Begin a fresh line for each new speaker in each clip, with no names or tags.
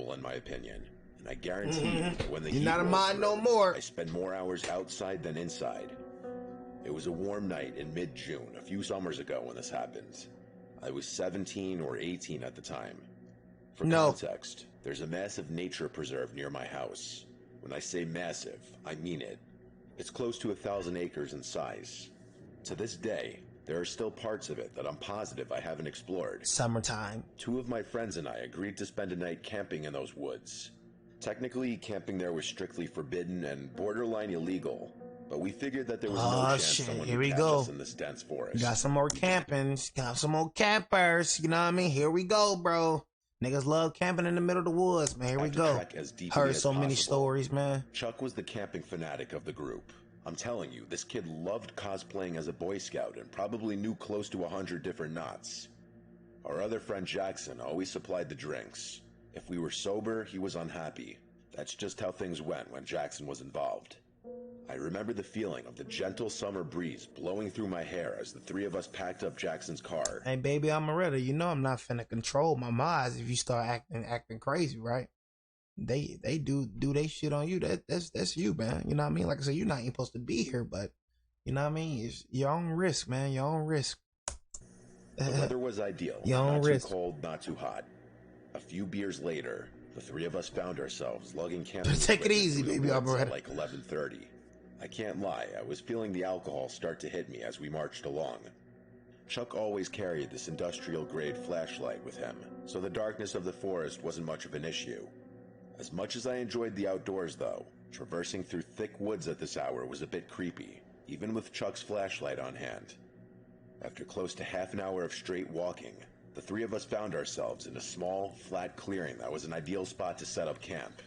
normal in my opinion. And I guarantee you that when the
You're
heat
not a
rolls
mod
through,
no more.
I spend more hours outside than inside. It was a warm night in mid-June, a few summers ago when this happened. I was 17 or 18 at the time. For context, there's a massive nature preserve near my house. When I say massive, I mean it. It's close to 1,000 acres in size. To this day, there are still parts of it that I'm positive I haven't explored.
Summertime.
2 of my friends and I agreed to spend a night camping in those woods. Technically, camping there was strictly forbidden and borderline illegal, but we figured that there was no chance someone would catch us in this dense forest.
Got some more campings. Got some more campers. You know what I mean? Here we go, bro. Niggas love camping in the middle of the woods, man. Here we go. Heard so many stories, man.
Chuck was the camping fanatic of the group. I'm telling you, this kid loved cosplaying as a Boy Scout and probably knew close to 100 different knots. Our other friend Jackson always supplied the drinks. If we were sober, he was unhappy. That's just how things went when Jackson was involved. I remember the feeling of the gentle summer breeze blowing through my hair as the 3 of us packed up Jackson's car.
Hey, baby, I'm Moretta. You know I'm not finna control my mods if you start acting crazy, right? They do they shit on you. That's you, man. You know what I mean? Like I said, you're not even supposed to be here, but you know what I mean? It's your own risk, man. Your own risk.
The weather was ideal. Not too cold, not too hot. A few beers later, the 3 of us found ourselves lugging camping.
Take it easy, baby. I'm Moretta.
Like 11:30. I can't lie, I was feeling the alcohol start to hit me as we marched along. Chuck always carried this industrial-grade flashlight with him, so the darkness of the forest wasn't much of an issue. As much as I enjoyed the outdoors, though, traversing through thick woods at this hour was a bit creepy, even with Chuck's flashlight on hand. After close to half an hour of straight walking, the 3 of us found ourselves in a small, flat clearing that was an ideal spot to set up camp.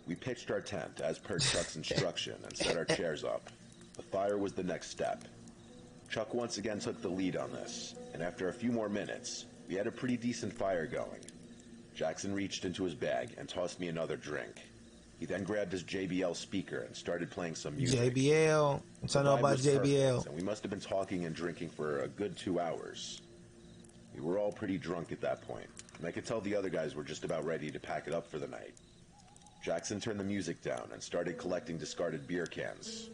We pitched our tent as per Chuck's instruction and set our chairs up. The fire was the next step. Chuck once again took the lead on this, and after a few more minutes, we had a pretty decent fire going. Jackson reached into his bag and tossed me another drink. He then grabbed his JBL speaker and started playing some music.
JBL. What's I know about JBL?
And we must have been talking and drinking for a good 2 hours. We were all pretty drunk at that point, and I could tell the other guys were just about ready to pack it up for the night. Jackson turned the music down and started collecting discarded beer cans.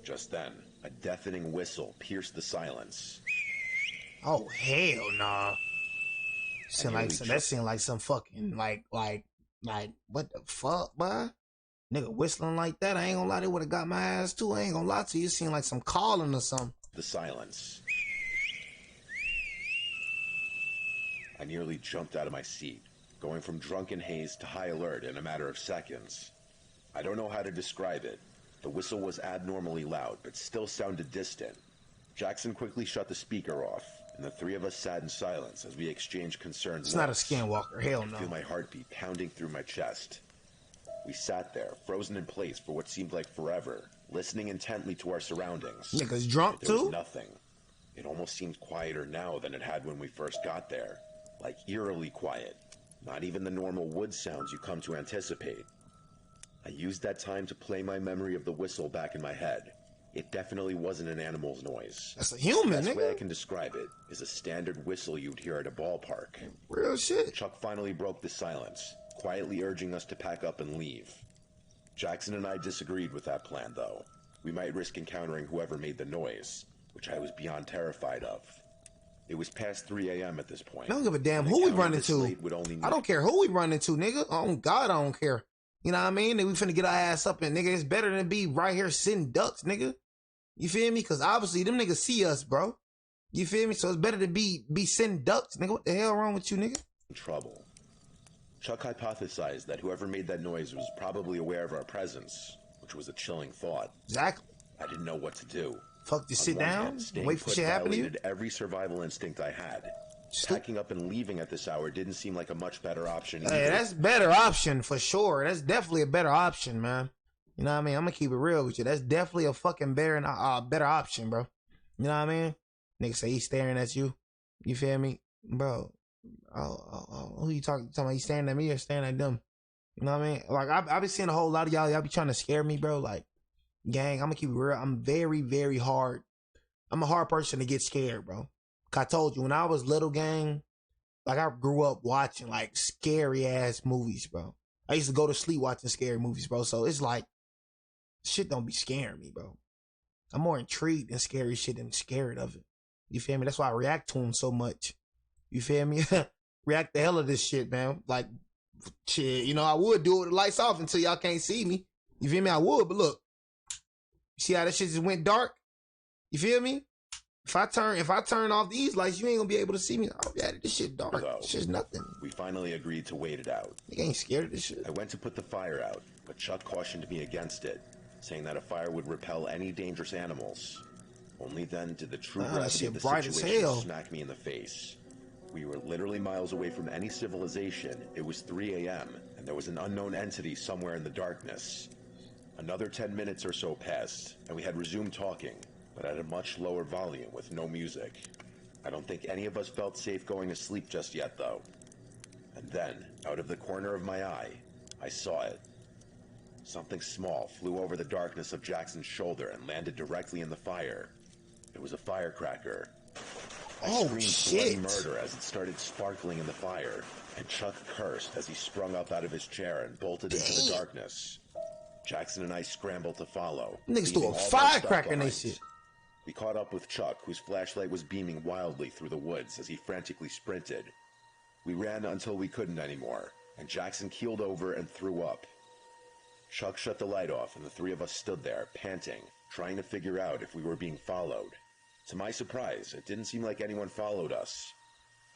Just then, a deafening whistle pierced the silence.
Oh, hell nah. That seemed like some fucking, like, what the fuck, boy? Nigga whistling like that, I ain't gonna lie, they would've got my ass too. I ain't gonna lie to you, it seemed like some calling or something.
The silence. I nearly jumped out of my seat, going from drunken haze to high alert in a matter of seconds. I don't know how to describe it. The whistle was abnormally loud, but still sounded distant. Jackson quickly shut the speaker off, and the 3 of us sat in silence as we exchanged concerned
It's not a skinwalker, hell no.
I feel my heartbeat pounding through my chest. We sat there, frozen in place for what seemed like forever, listening intently to our surroundings.
Niggas drunk
there
too?
was nothing. It almost seemed quieter now than it had when we first got there. Like eerily quiet. Not even the normal wood sounds you come to anticipate. I used that time to play my memory of the whistle back in my head. It definitely wasn't an animal's noise.
That's a human,
The best
nigga.
way I can describe it is a standard whistle you'd hear at a ballpark.
Real shit.
Chuck finally broke the silence, quietly urging us to pack up and leave. Jackson and I disagreed with that plan, though. We might risk encountering whoever made the noise, which I was beyond terrified of. It was past 3 a.m. at this point.
I don't give a damn who we run into. I don't care who we run into, nigga. Oh, God, I don't care. You know what I mean? We finna get our ass up and, nigga, it's better than be right here sitting ducks, nigga. You feel me? Because obviously them niggas see us, bro. You feel me? So it's better to be sitting ducks, nigga. What the hell wrong with you, nigga?
Trouble. Chuck hypothesized that whoever made that noise was probably aware of our presence, which was a chilling thought.
Exactly.
I didn't know what to do.
Fuck, you sit down, wait for shit to happen to you?
Every survival instinct I had. Packing up and leaving at this hour didn't seem like a much better option either.
Hey, that's better option for sure. That's definitely a better option, man. You know what I mean? I'm gonna keep it real with you. That's definitely a fucking better option, bro. You know what I mean? Nigga say he's staring at you. You feel me? Bro, who you talking about? He's staring at me or staring at them? You know what I mean? Like, I've been seeing a whole lot of y'all be trying to scare me, bro. Like, gang, I'm gonna keep it real. I'm very, very hard. I'm a hard person to get scared, bro. I told you, when I was little, gang, Like, I grew up watching, like, scary-ass movies, bro. I used to go to sleep watching scary movies, bro. So it's like, shit don't be scaring me, bro. I'm more intrigued in scary shit than scared of it. You feel me? That's why I react to them so much. You feel me? React the hell of this shit, man. Like, shit, you know, I would do it with the lights off until y'all can't see me. You feel me? I would, but look. You see how that shit just went dark? You feel me? If I turn off these lights, you ain't gonna be able to see me. Oh, yeah, this shit dark. It's just nothing.
We finally agreed to wait it out.
Nigga ain't scared of this shit.
I went to put the fire out, but Chuck cautioned me against it, saying that a fire would repel any dangerous animals. Only then did the true gravity of the situation smack me in the face. We were literally miles away from any civilization. It was 3 a.m., and there was an unknown entity somewhere in the darkness. Another 10 minutes or so passed, and we had resumed talking, but at a much lower volume with no music. I don't think any of us felt safe going to sleep just yet, though. And then, out of the corner of my eye, I saw it. Something small flew over the darkness of Jackson's shoulder and landed directly in the fire. It was a firecracker. I screamed bloody murder as it started sparkling in the fire, and Chuck cursed as he sprung up out of his chair and bolted into the darkness. Jackson and I scrambled to follow.
Niggas threw a firecracker in this shit.
We caught up with Chuck, whose flashlight was beaming wildly through the woods as he frantically sprinted. We ran until we couldn't anymore, and Jackson keeled over and threw up. Chuck shut the light off, and the three of us stood there, panting, trying to figure out if we were being followed. To my surprise, it didn't seem like anyone followed us.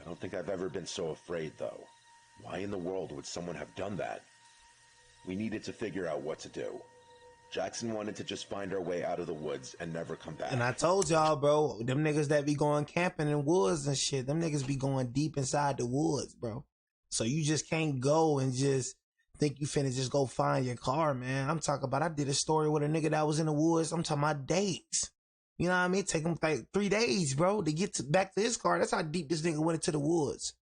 I don't think I've ever been so afraid, though. Why in the world would someone have done that? We needed to figure out what to do. Jackson wanted to just find our way out of the woods and never come back.
And I told y'all, bro, them niggas that be going camping in woods and shit, them niggas be going deep inside the woods, bro. So you just can't go and just think you finna just go find your car, man. I'm talking about, I did a story with a nigga that was in the woods. I'm talking about days. You know what I mean? Take him like 3 days, bro, to get back to his car. That's how deep this nigga went into the woods.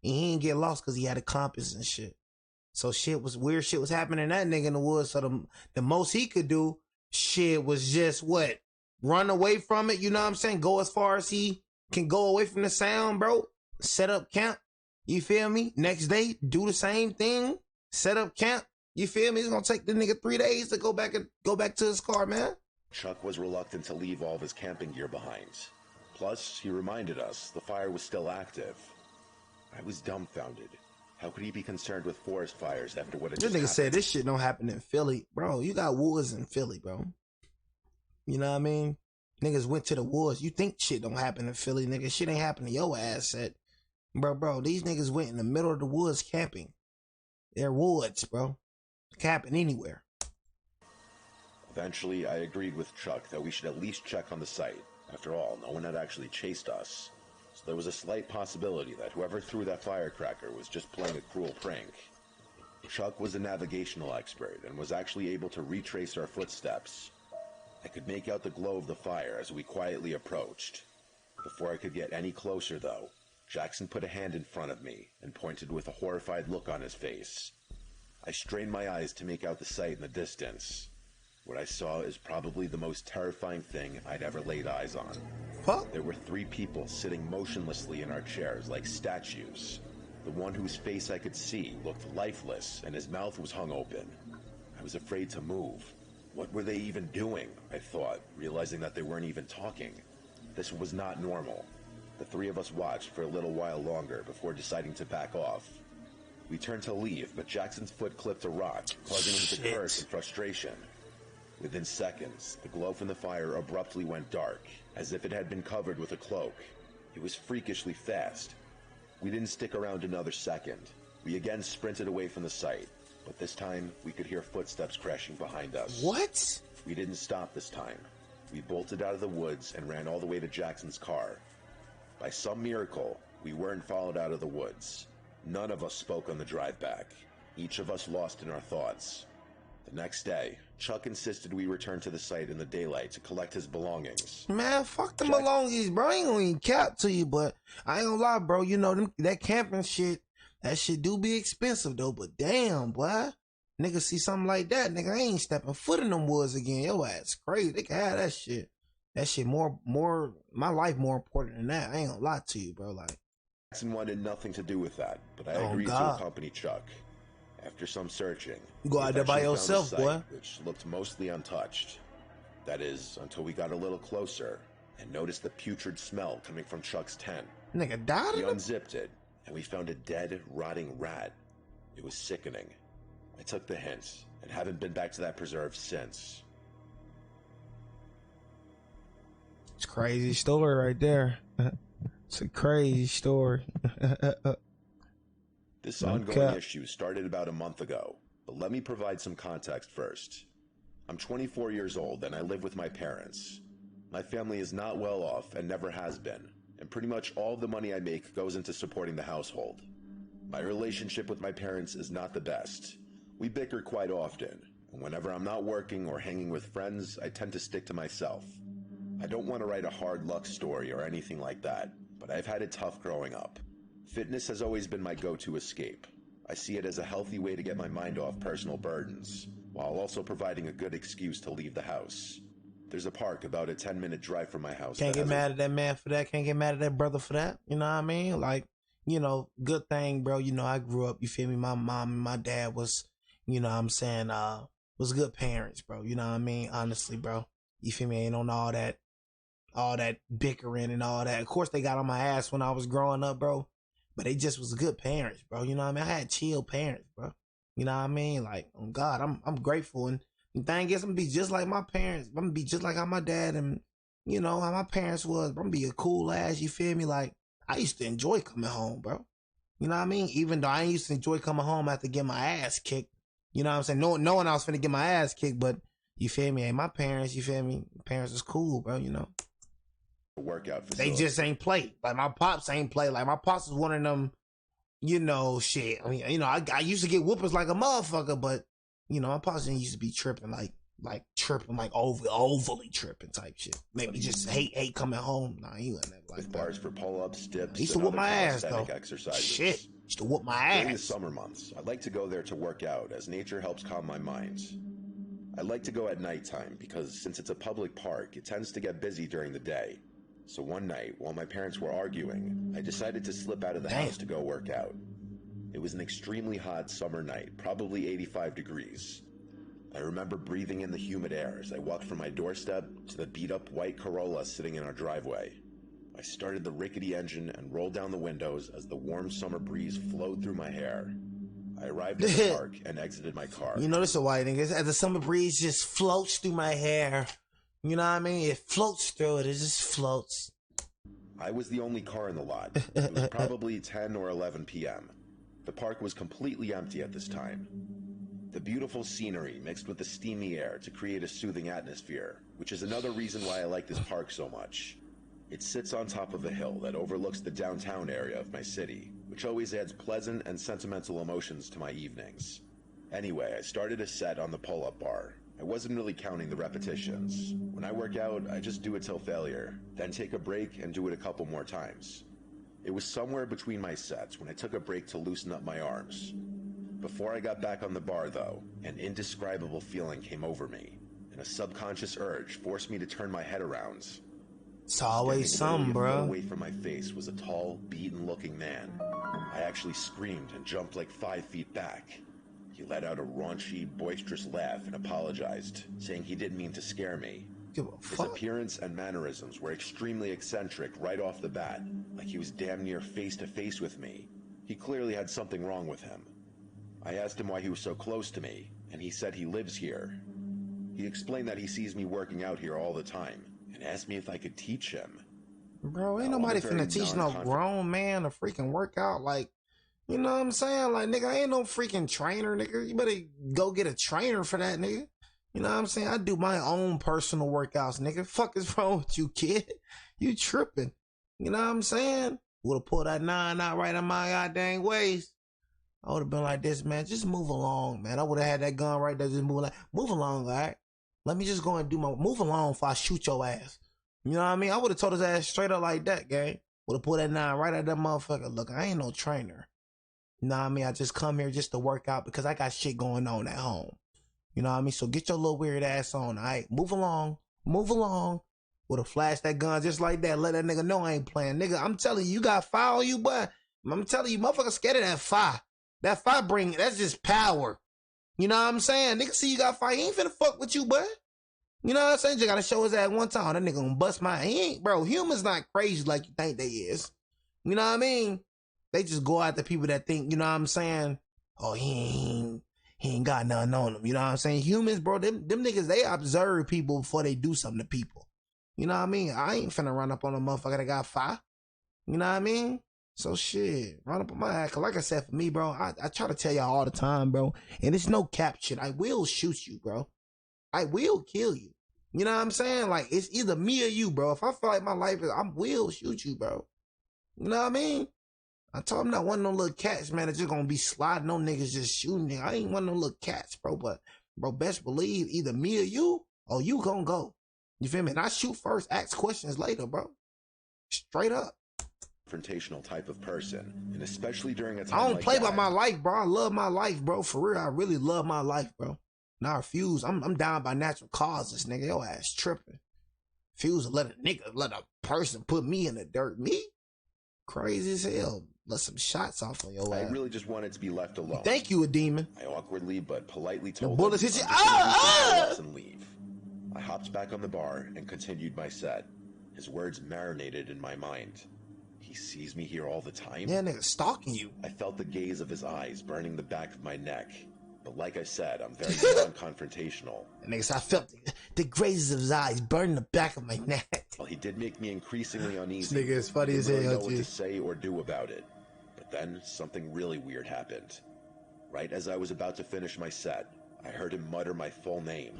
And he didn't get lost because he had a compass and shit. So weird shit was happening to that nigga in the woods. So the most he could do, shit, was just what? Run away from it, you know what I'm saying? Go as far as he can go away from the sound, bro. Set up camp. You feel me? Next day, do the same thing. Set up camp. You feel me? It's gonna take the nigga 3 days to go back to his car, man.
Chuck was reluctant to leave all of his camping gear behind. Plus, he reminded us the fire was still active. I was dumbfounded. How could he be concerned with forest fires after what had just happened?
This nigga said this shit don't happen in Philly. Bro, you got woods in Philly, bro. You know what I mean? Niggas went to the woods. You think shit don't happen in Philly, nigga. Shit ain't happen to your ass. Bro, these niggas went in the middle of the woods camping. They're woods, bro. Camping anywhere.
Eventually, I agreed with Chuck that we should at least check on the site. After all, no one had actually chased us. So there was a slight possibility that whoever threw that firecracker was just playing a cruel prank. Chuck was a navigational expert and was actually able to retrace our footsteps. I could make out the glow of the fire as we quietly approached. Before I could get any closer, though, Jackson put a hand in front of me and pointed with a horrified look on his face. I strained my eyes to make out the site in the distance. What I saw is probably the most terrifying thing I'd ever laid eyes on.
Huh?
There were 3 people sitting motionlessly in our chairs like statues. The one whose face I could see looked lifeless and his mouth was hung open. I was afraid to move. What were they even doing? I thought, realizing that they weren't even talking. This was not normal. The 3 of us watched for a little while longer before deciding to back off. We turned to leave, but Jackson's foot clipped a rock, causing him to curse in frustration. Within seconds, the glow from the fire abruptly went dark, as if it had been covered with a cloak. It was freakishly fast. We didn't stick around another second. We again sprinted away from the site, but this time we could hear footsteps crashing behind us.
What?
We didn't stop this time. We bolted out of the woods and ran all the way to Jackson's car. By some miracle, we weren't followed out of the woods. None of us spoke on the drive back, each of us lost in our thoughts. The next day, Chuck insisted we return to the site in the daylight to collect his belongings.
Man, fuck them belongings, bro. I ain't gonna even cap to you, but I ain't gonna lie, bro. You know, that camping shit, that shit do be expensive, though. But damn, boy. Nigga see something like that, nigga, I ain't stepping foot in them woods again. Yo, ass crazy. They can have that shit. That shit my life more important than that. I ain't gonna lie to you, bro. Like,
Jackson wanted nothing to do with that, but I agreed to accompany Chuck. After some searching,
you go out there by yourself, boy,
which looked mostly untouched. That is, until we got a little closer and noticed the putrid smell coming from Chuck's tent.
Nigga died.
We unzipped it, and we found a dead, rotting rat. It was sickening. I took the hint and haven't been back to that preserve since.
It's a crazy story right there. It's a crazy story.
This ongoing issue started about a month ago, but let me provide some context first. I'm 24 years old and I live with my parents. My family is not well off and never has been, and pretty much all the money I make goes into supporting the household. My relationship with my parents is not the best. We bicker quite often, and whenever I'm not working or hanging with friends, I tend to stick to myself. I don't want to write a hard luck story or anything like that, but I've had it tough growing up. Fitness has always been my go-to escape. I see it as a healthy way to get my mind off personal burdens, while also providing a good excuse to leave the house. There's a park about a 10-minute drive from my house.
Can't get mad at that man for that. Can't get mad at that brother for that. You know what I mean? Like, you know, good thing, bro. You know, I grew up, you feel me? My mom and my dad was, you know what I'm saying, was good parents, bro. You know what I mean? Honestly, bro. You feel me? Ain't on all that bickering and all that. Of course, they got on my ass when I was growing up, bro. But they just was good parents, bro. You know what I mean? I had chill parents, bro. You know what I mean? Like, oh God, I'm grateful. And the thing is, I'm gonna be just like my parents. I'm gonna be just like how my dad and, you know, how my parents was. I'm gonna be a cool ass, you feel me? Like, I used to enjoy coming home, bro. You know what I mean? Even though I used to enjoy coming home after getting my ass kicked. You know what I'm saying? Knowing I was finna get my ass kicked, but you feel me? Hey, my parents, you feel me? Parents is cool, bro, you know?
Workout facility.
They just ain't play. Like, my pops ain't play. Like, my pops was one of them, you know, shit. I mean, you know, I used to get whoopers like a motherfucker, but, you know, my pops didn't used to be tripping, like overly tripping type shit. Maybe just hate coming home. Nah, he wasn't like
with
that.
bars for pull-ups, dips,
he used to whoop my ass, though.
Exercises.
Shit. Used to whoop my ass.
During the summer months, I like to go there to work out, as nature helps calm my mind. I like to go at nighttime, because since it's a public park, it tends to get busy during the day. So one night, while my parents were arguing, I decided to slip out of the house to go work out. It was an extremely hot summer night, probably 85 degrees. I remember breathing in the humid air as I walked from my doorstep to the beat-up white Corolla sitting in our driveway. I started the rickety engine and rolled down the windows as the warm summer breeze flowed through my hair. I arrived at the park and exited my car.
You know this is why, niggas, as the summer breeze just floats through my hair. You know what I mean? It floats through it. It just floats.
I was the only car in the lot. It was probably 10 or 11 p.m. The park was completely empty at this time. The beautiful scenery mixed with the steamy air to create a soothing atmosphere, which is another reason why I like this park so much. It sits on top of a hill that overlooks the downtown area of my city, which always adds pleasant and sentimental emotions to my evenings. Anyway, I started a set on the pull-up bar. I wasn't really counting the repetitions. When I work out, I just do it till failure, then take a break and do it a couple more times. It was somewhere between my sets when I took a break to loosen up my arms. Before I got back on the bar, though, an indescribable feeling came over me, and a subconscious urge forced me to turn my head around.
It's always some, bro.
Away from my face was a tall, beaten-looking man. I actually screamed and jumped like 5 feet back. He let out a raunchy, boisterous laugh and apologized, saying he didn't mean to scare me. His appearance and mannerisms were extremely eccentric right off the bat, like he was damn near face-to-face with me. He clearly had something wrong with him. I asked him why he was so close to me, and he said he lives here. He explained that he sees me working out here all the time, and asked me if I could teach him.
Bro, ain't nobody finna teach no grown man a freaking workout. Like, you know what I'm saying? Like, nigga, I ain't no freaking trainer, nigga. You better go get a trainer for that, nigga. You know what I'm saying? I do my own personal workouts, nigga. Fuck is wrong with you, kid? You tripping. You know what I'm saying? Would've pulled that 9 out right on my goddamn waist. I would've been like this, man. Just move along, man. I would've had that gun right there. Just move along, all right? Let me just go and do my, move along before I shoot your ass. You know what I mean? I would've told his ass straight up like that, gang. Would've pulled that 9 right at that motherfucker. Look, I ain't no trainer. You know what I mean? I just come here just to work out because I got shit going on at home. You know what I mean? So get your little weird ass on, all right? Move along. Move along. Would've flashed that gun just like that. Let that nigga know I ain't playing. Nigga, I'm telling you, you got foul, you, boy. I'm telling you, motherfuckers scared of that fire. That fire that's just power. You know what I'm saying? Nigga see you got fire, he ain't finna fuck with you, bud. You know what I'm saying? You gotta show his ass one time. That nigga gonna bust my ass. He ain't, bro, humans not crazy like you think they is. You know what I mean? They just go after people that think, you know what I'm saying? Oh, he ain't got nothing on him. You know what I'm saying? Humans, bro, them niggas, they observe people before they do something to people. You know what I mean? I ain't finna run up on a motherfucker that got fire. You know what I mean? So shit, run up on my ass. Cause like I said, for me, bro, I try to tell y'all all the time, bro. And it's no cap shit. I will shoot you, bro. I will kill you. You know what I'm saying? Like, it's either me or you, bro. If I feel like my life is, I will shoot you, bro. You know what I mean? I told him not one of them little cats, man, that's just gonna be sliding on niggas just shooting. I ain't one of them little cats, bro. But, bro, best believe either me or you gonna go. You feel me? And I shoot first, ask questions later, bro. Straight up.
Confrontational type of person, and especially during a time
I don't
like
play
that.
by my life, bro. I love my life, bro. For real, I really love my life, bro. And I refuse. I'm down by natural causes, nigga. Your ass tripping. Refuse to let a person put me in the dirt. Me? Crazy as hell. Let some shots off on your ass.
I really just wanted to be left alone.
Thank you, a demon.
I awkwardly but politely told
the bullets
him
hit you.
And leave. I hopped back on the bar and continued my set. His words marinated in my mind. He sees me here all the time?
Yeah, nigga, stalking you.
I felt the gaze of his eyes burning the back of my neck. But like I said, I'm very non-confrontational.
Niggas, I felt the grazes of his eyes burning the back of my neck.
Well, he did make me increasingly uneasy.
This nigga is funny as hell,
I didn't really know what to say or do about it. But then something really weird happened. Right as I was about to finish my set, I heard him mutter my full name.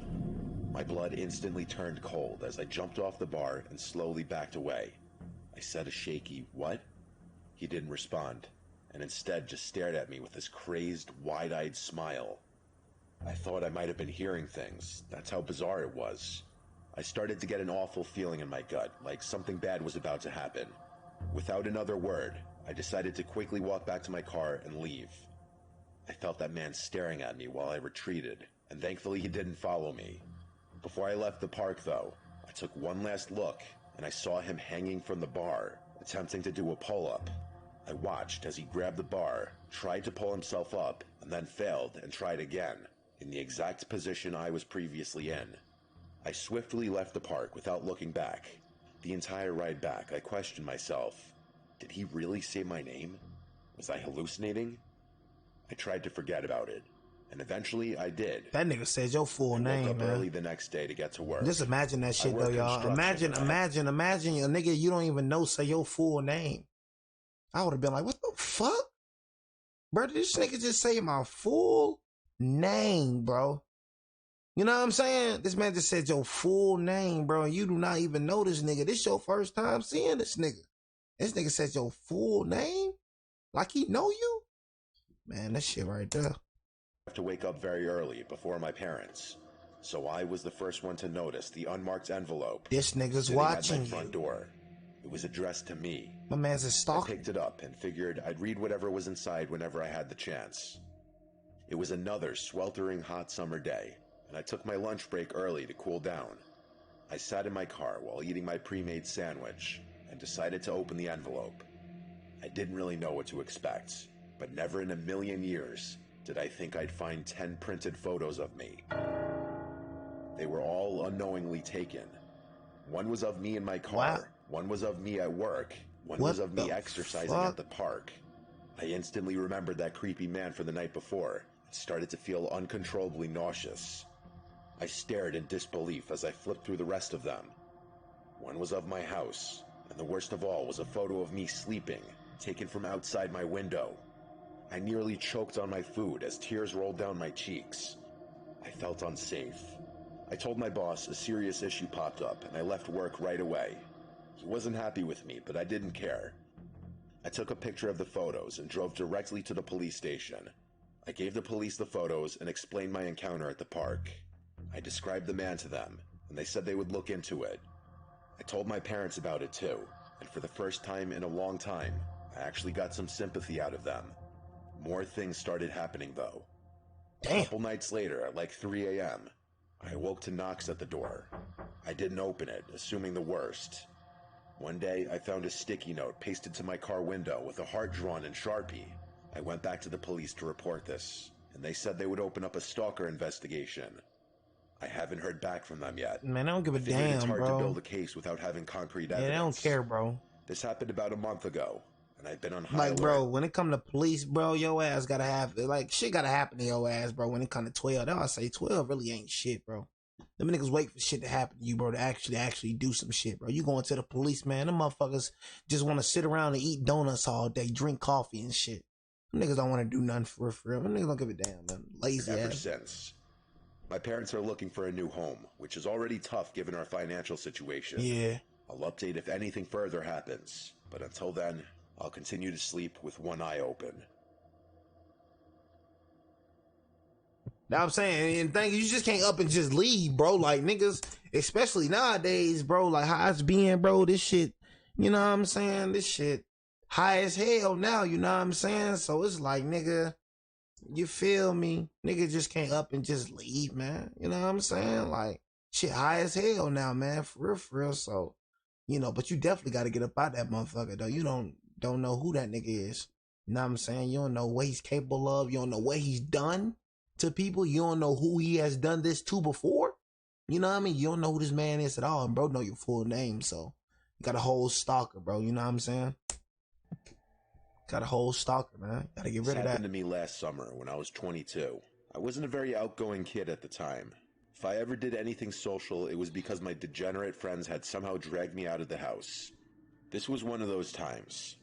My blood instantly turned cold as I jumped off the bar and slowly backed away. I said a shaky, "What?" He didn't respond, and instead just stared at me with this crazed, wide-eyed smile. I thought I might have been hearing things. That's how bizarre it was. I started to get an awful feeling in my gut, like something bad was about to happen. Without another word, I decided to quickly walk back to my car and leave. I felt that man staring at me while I retreated, and thankfully he didn't follow me. Before I left the park, though, I took one last look, and I saw him hanging from the bar, attempting to do a pull-up. I watched as he grabbed the bar, tried to pull himself up, and then failed and tried again, in the exact position I was previously in. I swiftly left the park without looking back. The entire ride back, I questioned myself. Did he really say my name? Was I hallucinating? I tried to forget about it, and eventually I did.
That nigga said your full name,
woke up
man.
early the next day to get to work.
Just imagine that shit, though, y'all. Imagine a nigga you don't even know say your full name. I would have been like, what the fuck? Bro, did this nigga just say my full name, bro? You know what I'm saying? This man just said your full name, bro, and you do not even know this nigga. This your first time seeing this nigga. This nigga said your full name? Like he know you? Man, that shit right there.
I have to wake up very early before my parents, so I was the first one to notice the unmarked envelope.
This nigga's watching
at my front door. It was addressed to me.
My man's a stalker.
I picked it up and figured I'd read whatever was inside whenever I had the chance. It was another sweltering hot summer day, and I took my lunch break early to cool down. I sat in my car while eating my pre-made sandwich and decided to open the envelope. I didn't really know what to expect, but never in a million years did I think I'd find 10 printed photos of me. They were all unknowingly taken. One was of me in my car,
wow.
One was of me at work, one was of me exercising at the park. I instantly remembered that creepy man from the night before and started to feel uncontrollably nauseous. I stared in disbelief as I flipped through the rest of them. One was of my house, and the worst of all was a photo of me sleeping, taken from outside my window. I nearly choked on my food as tears rolled down my cheeks. I felt unsafe. I told my boss a serious issue popped up, and I left work right away. He wasn't happy with me, but I didn't care. I took a picture of the photos and drove directly to the police station. I gave the police the photos and explained my encounter at the park. I described the man to them, and they said they would look into it. I told my parents about it too, and for the first time in a long time, I actually got some sympathy out of them. More things started happening though.
Damn.
A couple nights later, at like 3 a.m., I awoke to knocks at the door. I didn't open it, assuming the worst. One day, I found a sticky note pasted to my car window with a heart drawn in Sharpie. I went back to the police to report this, and they said they would open up a stalker investigation. I haven't heard back from them yet.
Man, I don't give a
figured
damn,
it's hard
bro.
to build a case without having concrete
Yeah,
evidence.
they don't care, bro.
This happened about a month ago, and I've been on high alert.
Bro, when it come to police, bro, your ass gotta have, like, shit gotta happen to your ass, bro. When it come to 12, that's why I say 12 really ain't shit, bro. Them niggas wait for shit to happen to you, bro, to actually do some shit, bro. You going to the police, man. Them motherfuckers just want to sit around and eat donuts all day, drink coffee and shit. Them niggas don't want to do nothing for real. Them niggas don't give a damn, man. Lazy
Ever
ass.
since. My parents are looking for a new home, which is already tough given our financial situation.
Yeah.
I'll update if anything further happens, but until then, I'll continue to sleep with one eye open.
Now I'm saying, and thing you just can't up and just leave, bro. Like niggas, especially nowadays, bro. Like how it's being, bro. This shit, you know what I'm saying? This shit high as hell now. You know what I'm saying? So it's like, nigga, you feel me? Nigga just can't up and just leave, man. You know what I'm saying? Like shit high as hell now, man. For real. So, you know, but you definitely got to get up out that motherfucker though. You don't know who that nigga is. You know what I'm saying? You don't know what he's capable of. You don't know what he's done to people. You don't know who he has done this to before. You know what I mean? You don't know who this man is at all. And bro know your full name. So you got a whole stalker, bro. You know what I'm saying? Got a whole stalker, man. Gotta get rid of that.
This happened to me last summer when I was 22. I wasn't a very outgoing kid at the time. If I ever did anything social, it was because my degenerate friends had somehow dragged me out of the house. This was one of those times.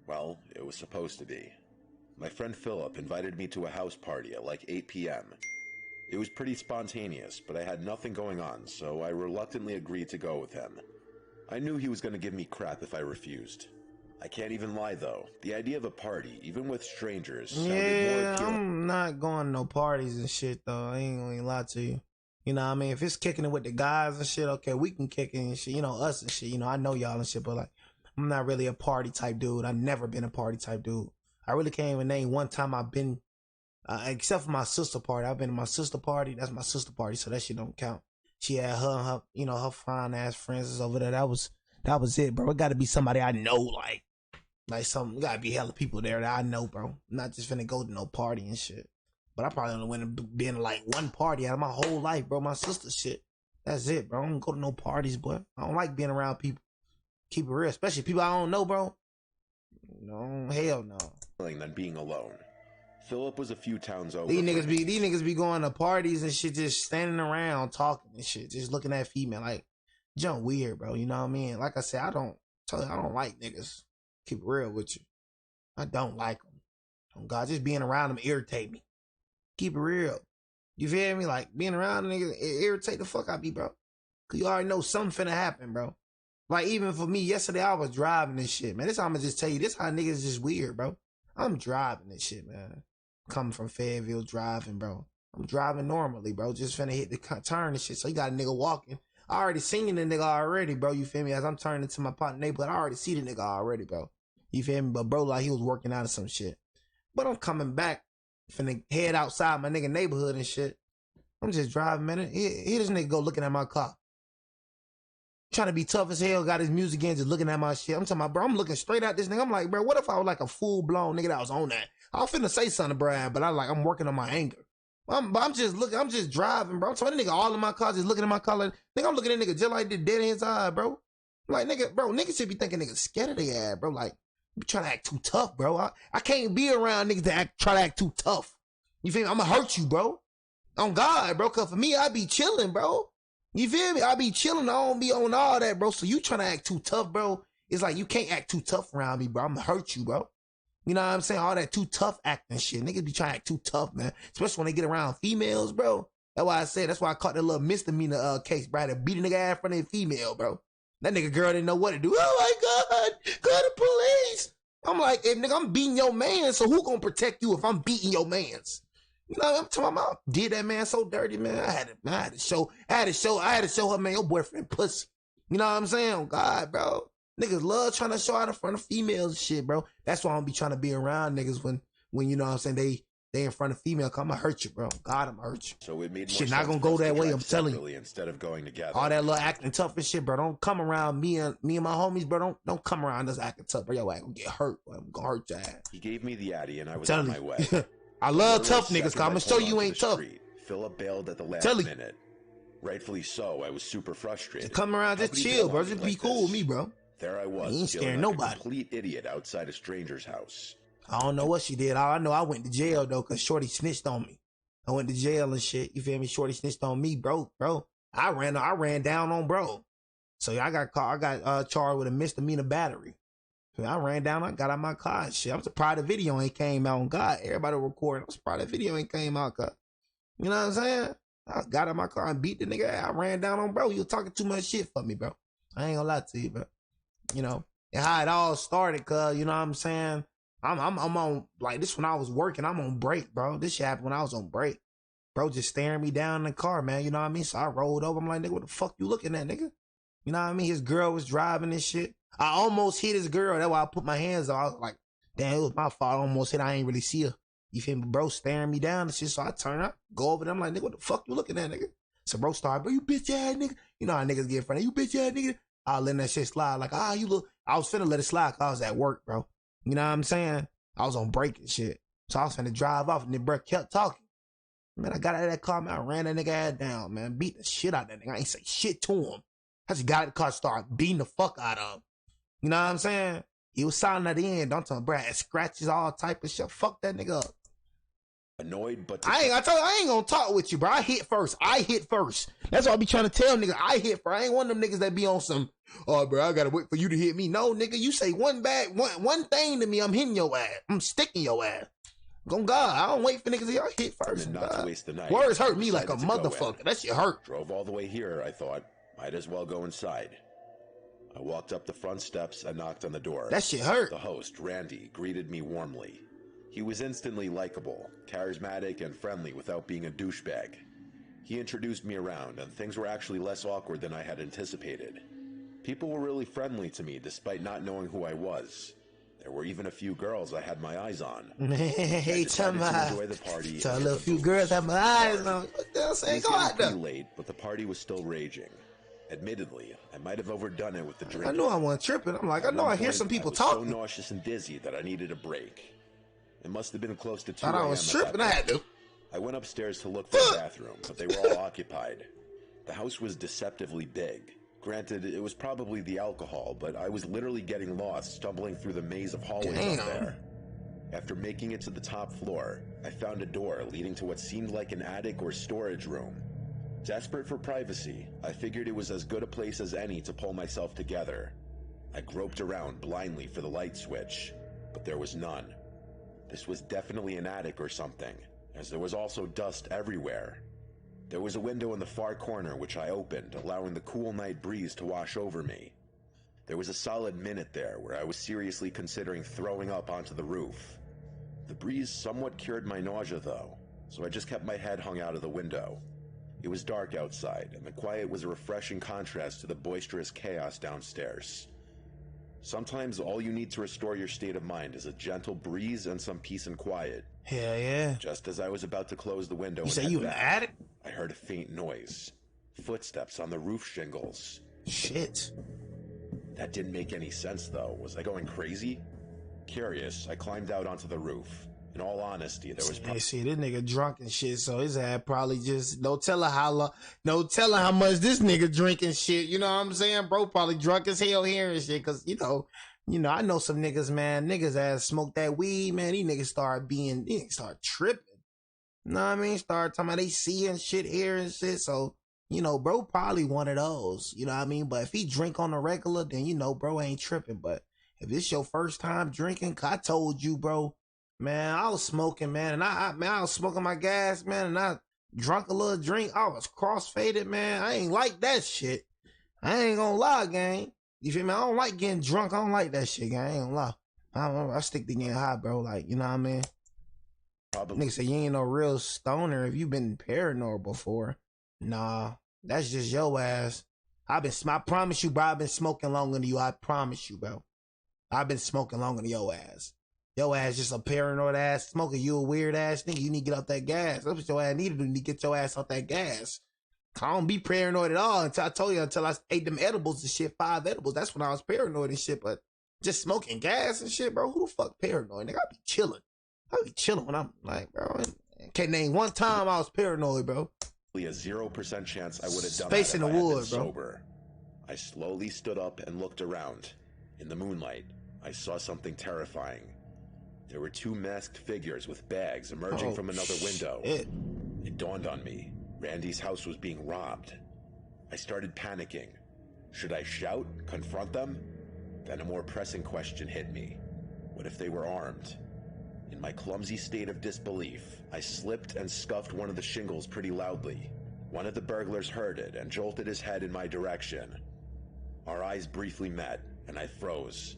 Well, it was supposed to be. My friend Philip invited me to a house party at like 8 p.m. It was pretty spontaneous, but I had nothing going on, so I reluctantly agreed to go with him. I knew he was going to give me crap if I refused. I can't even lie though. The idea of a party, even with strangers, sounded more appealing.
I'm not going to no parties and shit though. I ain't gonna lie to you. You know what I mean? If it's kicking it with the guys and shit, okay, we can kick it and shit. You know, us and shit. You know, I know y'all and shit, but like, I'm not really a party type dude. I've never been a party type dude. I really can't even name one time I've been, except for my sister party. I've been to my sister party. That's my sister party, so that shit don't count. She had her you know, her fine ass friends over there. That was it, bro. It got to be somebody I know, like something. Got to be hella people there that I know, bro. I'm not just finna go to no party and shit. But I probably only went and been like one party out of my whole life, bro. My sister's shit. That's it, bro. I don't go to no parties, boy. I don't like being around people. Keep it real, especially people I don't know, bro. No, hell no.
Than being alone. Philip was a few towns over.
These niggas be going to parties and shit, just standing around talking and shit, just looking at female like, jump weird, bro. You know what I mean? Like I said, I don't like niggas. Keep it real with you. I don't like them. Oh God, just being around them irritate me. Keep it real. You feel me? Like being around niggas irritate the fuck out of me, bro. Cause you already know something finna happen, bro. Like even for me, yesterday I was driving and shit, man. This how I'ma just tell you, this how niggas is just weird, bro. I'm driving and shit, man. Coming from Fayetteville driving, bro. I'm driving normally, bro. Just finna hit the turn and shit. So you got a nigga walking. I already seen the nigga already, bro. You feel me? As I'm turning to my partner neighborhood, I already see the nigga already, bro. You feel me? But bro, like he was working out of some shit. But I'm coming back, finna head outside my nigga neighborhood and shit. I'm just driving, man. Here this nigga go looking at my car. Trying to be tough as hell, got his music in, just looking at my shit. I'm talking about, bro, I'm looking straight at this nigga. I'm like, bro, what if I was like a full-blown nigga that was on that? I was finna say something, bro, but I'm working on my anger. I'm just looking, I'm just driving, bro. I'm telling the nigga all in my car, just looking at my car. Like, nigga, I'm looking at nigga just like this, dead in his eye, bro. Like, nigga, bro, niggas should be thinking niggas scared of their ass, bro. Like, you trying to act too tough, bro. I can't be around niggas that try to act too tough. You feel me? I'm gonna hurt you, bro. On God, bro, cause for me, I be chilling, bro. You feel me? I be chilling. I don't be on all that, bro. So you trying to act too tough, bro. It's like you can't act too tough around me, bro. I'm gonna hurt you, bro. You know what I'm saying? All that too tough acting shit. Niggas be trying to act too tough, man. Especially when they get around females, bro. That's why I said, that's why I caught that little misdemeanor case, bro. To beat a nigga ass in front of a female, bro. That nigga girl didn't know what to do. Oh my God, call the police. I'm like, hey, nigga, I'm beating your man, so who gonna protect you if I'm beating your mans? You know, I'm talking about, did that man so dirty, man. I had to show her, man, your boyfriend pussy. You know what I'm saying? Oh God, bro. Niggas love trying to show out in front of females and shit, bro. That's why I don't be trying to be around niggas when you know what I'm saying, They in front of female, I'm gonna hurt you, bro. God, I'm gonna hurt you.
So it made more
shit
sense
not gonna
for
go
us to
that way,
drive
I'm telling you.
separately instead of going together.
All that little acting tough and shit, bro. Don't come around me and my homies, bro. Don't come around us acting tough, bro. Yo, I gonna get hurt. I'm gonna hurt your ass.
He gave me the Addy and I was on my way.
I love tough niggas, cause I'm gonna show you ain't tough.
Philip bailed at the last minute. Rightfully so, I was super frustrated.
Just come around, just chill, bro. Just be cool with me, bro.
There I was,
he ain't scaring
like
nobody.
A complete idiot outside a stranger's house.
I don't know what she did. All I know, I went to jail though, cause Shorty snitched on me. I went to jail and shit. You feel me? Shorty snitched on me, bro. I ran down on bro. So I got charged with a misdemeanor battery. So I ran down. I got out my car and shit. I'm surprised the video ain't came out on God. Everybody recording. I'm surprised the video ain't came out. Cause, you know what I'm saying? I got out my car and beat the nigga. I ran down on bro. You was talking too much shit for me, bro. I ain't gonna lie to you, bro. You know, and how it all started, cause you know what I'm saying? I'm on, like, this when I was working, I'm on break, bro. This shit happened when I was on break. Bro just staring me down in the car, man. You know what I mean? So I rolled over. I'm like, nigga, what the fuck you looking at, nigga? You know what I mean? His girl was driving this shit. I almost hit his girl. That's why I put my hands on. I was like, damn, it was my fault. I almost hit. I ain't really see her. You feel me? Bro staring me down and shit. So I turn up, go over there. I'm like, nigga, what the fuck you looking at, nigga? So bro started, bro, you bitch ass nigga. You know how niggas get in front of you, bitch ass nigga. I let that shit slide. Like, you look. I was finna let it slide cause I was at work, bro. You know what I'm saying? I was on break and shit. So I was finna drive off and then bro kept talking. Man, I got out of that car, man. I ran that nigga ass down, man. Beat the shit out of that nigga. I ain't say shit to him. I just got out of the car, started beating the fuck out of him. You know what I'm saying? He was silent at the end. Don't tell him, bro, scratches, all type of shit. Fuck that nigga up.
Annoyed, but
I ain't gonna talk with you, bro. I hit first. That's what I be trying to tell niggas. I hit first. I ain't one of them niggas that be on some, oh, bro, I gotta wait for you to hit me. No, nigga, you say one thing to me, I'm hitting your ass. I'm sticking your ass. Go God, I don't wait for niggas. I hit first.
Not to waste the night.
Words hurt me like a motherfucker. That shit hurt.
Drove all the way here. I thought, might as well go inside. I walked up the front steps and knocked on the door.
That shit hurt.
The host, Randy, greeted me warmly. He was instantly likable, charismatic, and friendly without being a douchebag. He introduced me around, and things were actually less awkward than I had anticipated. People were really friendly to me despite not knowing who I was. There were even a few girls I had my eyes on.
Hey, tell me,
enjoy the party.
Tell a little few girls I had my eyes on. What the hell say? Go out there.
Late, but the party was still raging. Admittedly, I might have overdone it with the drink.
I knew I wasn't tripping. I'm like, I know I hear some people talking.
I was so nauseous and dizzy that I needed a break. It must have been close to 2
a.m. I was tripping. I had to.
I went upstairs to look for a bathroom, but they were all occupied. The house was deceptively big. Granted, it was probably the alcohol, but I was literally getting lost, stumbling through the maze of hallways up there. After making it to the top floor, I found a door leading to what seemed like an attic or storage room. Desperate for privacy, I figured it was as good a place as any to pull myself together. I groped around blindly for the light switch, but there was none. This was definitely an attic or something, as there was also dust everywhere. There was a window in the far corner which I opened, allowing the cool night breeze to wash over me. There was a solid minute there where I was seriously considering throwing up onto the roof. The breeze somewhat cured my nausea though, so I just kept my head hung out of the window. It was dark outside, and the quiet was a refreshing contrast to the boisterous chaos downstairs. Sometimes all you need to restore your state of mind is a gentle breeze and some peace and quiet.
Hell yeah.
Just as I was about to close the window,
you say you in the attic?
I heard a faint noise. Footsteps on the roof shingles.
Shit.
That didn't make any sense though. Was I going crazy? Curious, I climbed out onto the roof. In all honesty, there was
see, this nigga drunk and shit, so his ass probably just don't tell her how much this nigga drinking shit. You know what I'm saying? Bro probably drunk as hell here and shit, cause you know, I know some niggas, man. Niggas ass smoke that weed, man. These niggas start tripping. You know what I mean? Start talking about they seeing shit here and shit. So, you know, bro probably one of those. You know what I mean? But if he drink on the regular, then you know, bro ain't tripping. But if it's your first time drinking, I told you, bro. Man, I was smoking, man, and I was smoking my gas, man, and I drunk a little drink. I was cross-faded, man. I ain't like that shit. I ain't gonna lie, gang. You feel me? I don't like getting drunk. I don't like that shit, gang. I ain't gonna lie. I stick to getting high, bro. Like, you know what I mean? Probably. Nigga say you ain't no real stoner if you been paranoid before. Nah, that's just your ass. I promise you, bro, I've been smoking longer than you. I promise you, bro. I've been smoking longer than your ass. Your ass just a paranoid ass smoker. You a weird ass nigga. You need to get off that gas. That's what your ass need to do. You need to get your ass off that gas. I don't be paranoid at all until I told you, until I ate them edibles and shit, 5 edibles. That's when I was paranoid and shit. But just smoking gas and shit, bro. Who the fuck paranoid? Nigga, I be chilling. I be chilling when I'm like, bro. Can't name one time I was paranoid, bro.
A 0% chance I would have done
Space
that
in
if
the
I had been
woods, bro.
sober. I slowly stood up and looked around. In the moonlight, I saw something terrifying. There were 2 masked figures with bags emerging from another window. It dawned on me. Randy's house was being robbed. I started panicking. Should I shout, confront them? Then a more pressing question hit me. What if they were armed? In my clumsy state of disbelief, I slipped and scuffed one of the shingles pretty loudly. One of the burglars heard it and jolted his head in my direction. Our eyes briefly met, and I froze.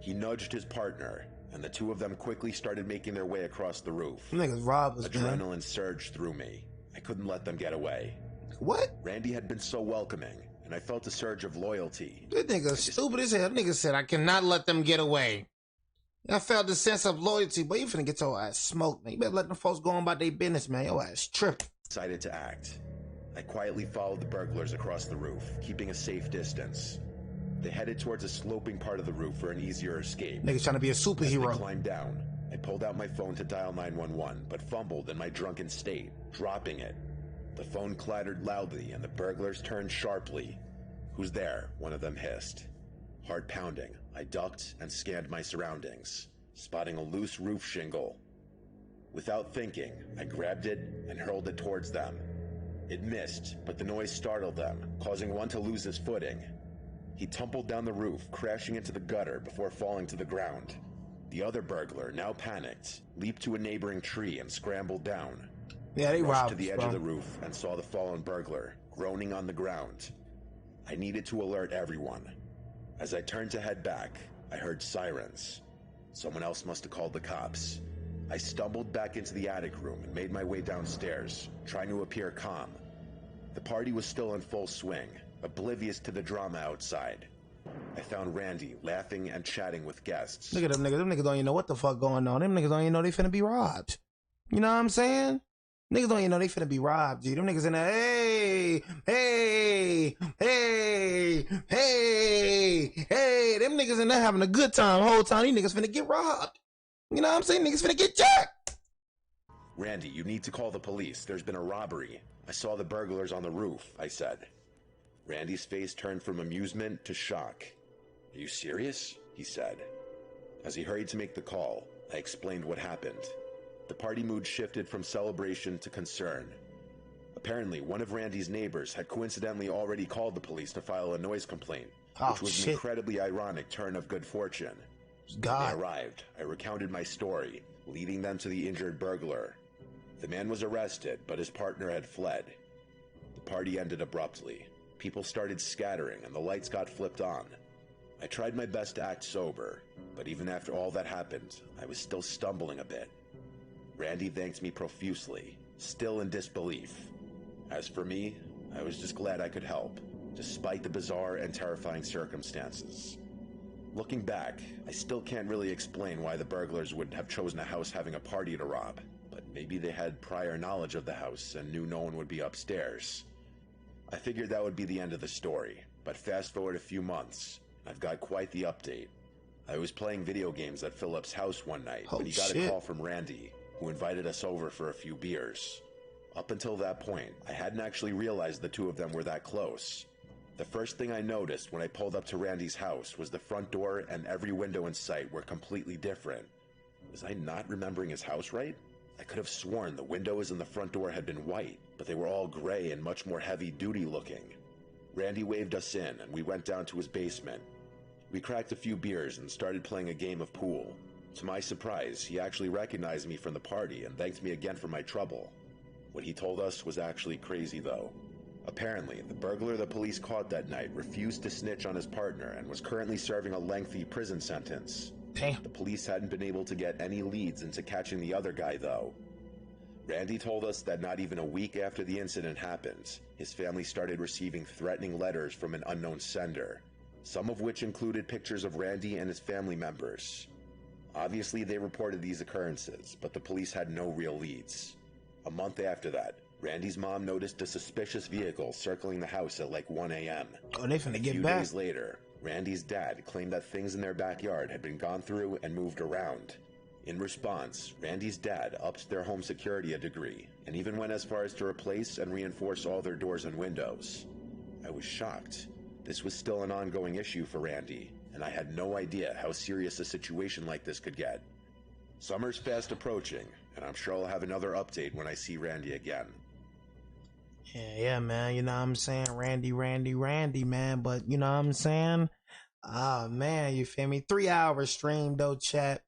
He nudged his partner, and the 2 of them quickly started making their way across the roof.
Niggas robbed us, man.
Adrenaline surged through me. I couldn't let them get away.
What?
Randy had been so welcoming, and I felt a surge of loyalty.
This nigga stupid as hell. Nigga said, I cannot let them get away. I felt the sense of loyalty, but you finna get your ass smoked, man. You better let them folks go on about their business, man. Your ass tripping.
Decided to act. I quietly followed the burglars across the roof, keeping a safe distance. They headed towards a sloping part of the roof for an easier escape.
Niggas trying to be a superhero.
As they climbed down, I pulled out my phone to dial 911, but fumbled in my drunken state, dropping it. The phone clattered loudly, and the burglars turned sharply. Who's there? One of them hissed. Heart pounding, I ducked and scanned my surroundings, spotting a loose roof shingle. Without thinking, I grabbed it and hurled it towards them. It missed, but the noise startled them, causing one to lose his footing. He tumbled down the roof, crashing into the gutter before falling to the ground. The other burglar, now panicked, leaped to a neighboring tree and scrambled down.
Yeah, they
rushed
robbed
to the edge
bro.
of the roof and saw the fallen burglar, groaning on the ground. I needed to alert everyone. As I turned to head back, I heard sirens. Someone else must have called the cops. I stumbled back into the attic room and made my way downstairs, trying to appear calm. The party was still in full swing, oblivious to the drama outside. I found Randy laughing and chatting with guests.
Look at them niggas. Them niggas don't even know what the fuck going on. Them niggas don't even know they finna be robbed. You know what I'm saying? Niggas don't even know they finna be robbed, G. Them niggas in there, hey, hey, hey, hey, hey. Them niggas in there having a good time the whole time. These niggas finna get robbed. You know what I'm saying? Niggas finna get jacked.
Randy, you need to call the police. There's been a robbery. I saw the burglars on the roof, I said. Randy's face turned from amusement to shock. Are you serious? He said. As he hurried to make the call, I explained what happened. The party mood shifted from celebration to concern. Apparently, one of Randy's neighbors had coincidentally already called the police to file a noise complaint, which was an incredibly ironic turn of good fortune.
God.
When they arrived, I recounted my story, leading them to the injured burglar. The man was arrested, but his partner had fled. The party ended abruptly. People started scattering, and the lights got flipped on. I tried my best to act sober, but even after all that happened, I was still stumbling a bit. Randy thanked me profusely, still in disbelief. As for me, I was just glad I could help, despite the bizarre and terrifying circumstances. Looking back, I still can't really explain why the burglars would have chosen a house having a party to rob, but maybe they had prior knowledge of the house and knew no one would be upstairs. I figured that would be the end of the story, but fast forward a few months, I've got quite the update. I was playing video games at Philip's house one night when he got a call from Randy, who invited us over for a few beers. Up until that point, I hadn't actually realized the two of them were that close. The first thing I noticed when I pulled up to Randy's house was the front door and every window in sight were completely different. Was I not remembering his house right? I could have sworn the windows and the front door had been white, but they were all gray and much more heavy-duty looking. Randy waved us in, and we went down to his basement. We cracked a few beers and started playing a game of pool. To my surprise, he actually recognized me from the party and thanked me again for my trouble. What he told us was actually crazy, though. Apparently, the burglar the police caught that night refused to snitch on his partner and was currently serving a lengthy prison sentence.
Damn.
The police hadn't been able to get any leads into catching the other guy, though. Randy told us that not even a week after the incident happened, his family started receiving threatening letters from an unknown sender, some of which included pictures of Randy and his family members. Obviously, they reported these occurrences, but the police had no real leads. A month after that, Randy's mom noticed a suspicious vehicle circling the house at like 1 a.m.
Oh, they finna get back.
A few days later, Randy's dad claimed that things in their backyard had been gone through and moved around. In response, Randy's dad upped their home security a degree, and even went as far as to replace and reinforce all their doors and windows. I was shocked. This was still an ongoing issue for Randy, and I had no idea how serious a situation like this could get. Summer's fast approaching, and I'm sure I'll have another update when I see Randy again.
Yeah, man, you know what I'm saying? Randy, man, but you know what I'm saying? Ah, man, you feel me? 3 hour stream, though, chat.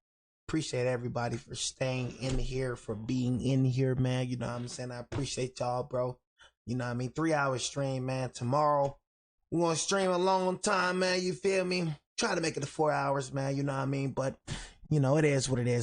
Appreciate everybody for staying in here, for being in here, man. You know what I'm saying? I appreciate y'all, bro. You know what I mean? 3 hour stream, man. Tomorrow, we're gonna stream a long time, man. You feel me? Try to make it to 4 hours, man. You know what I mean? But, you know, it is what it is.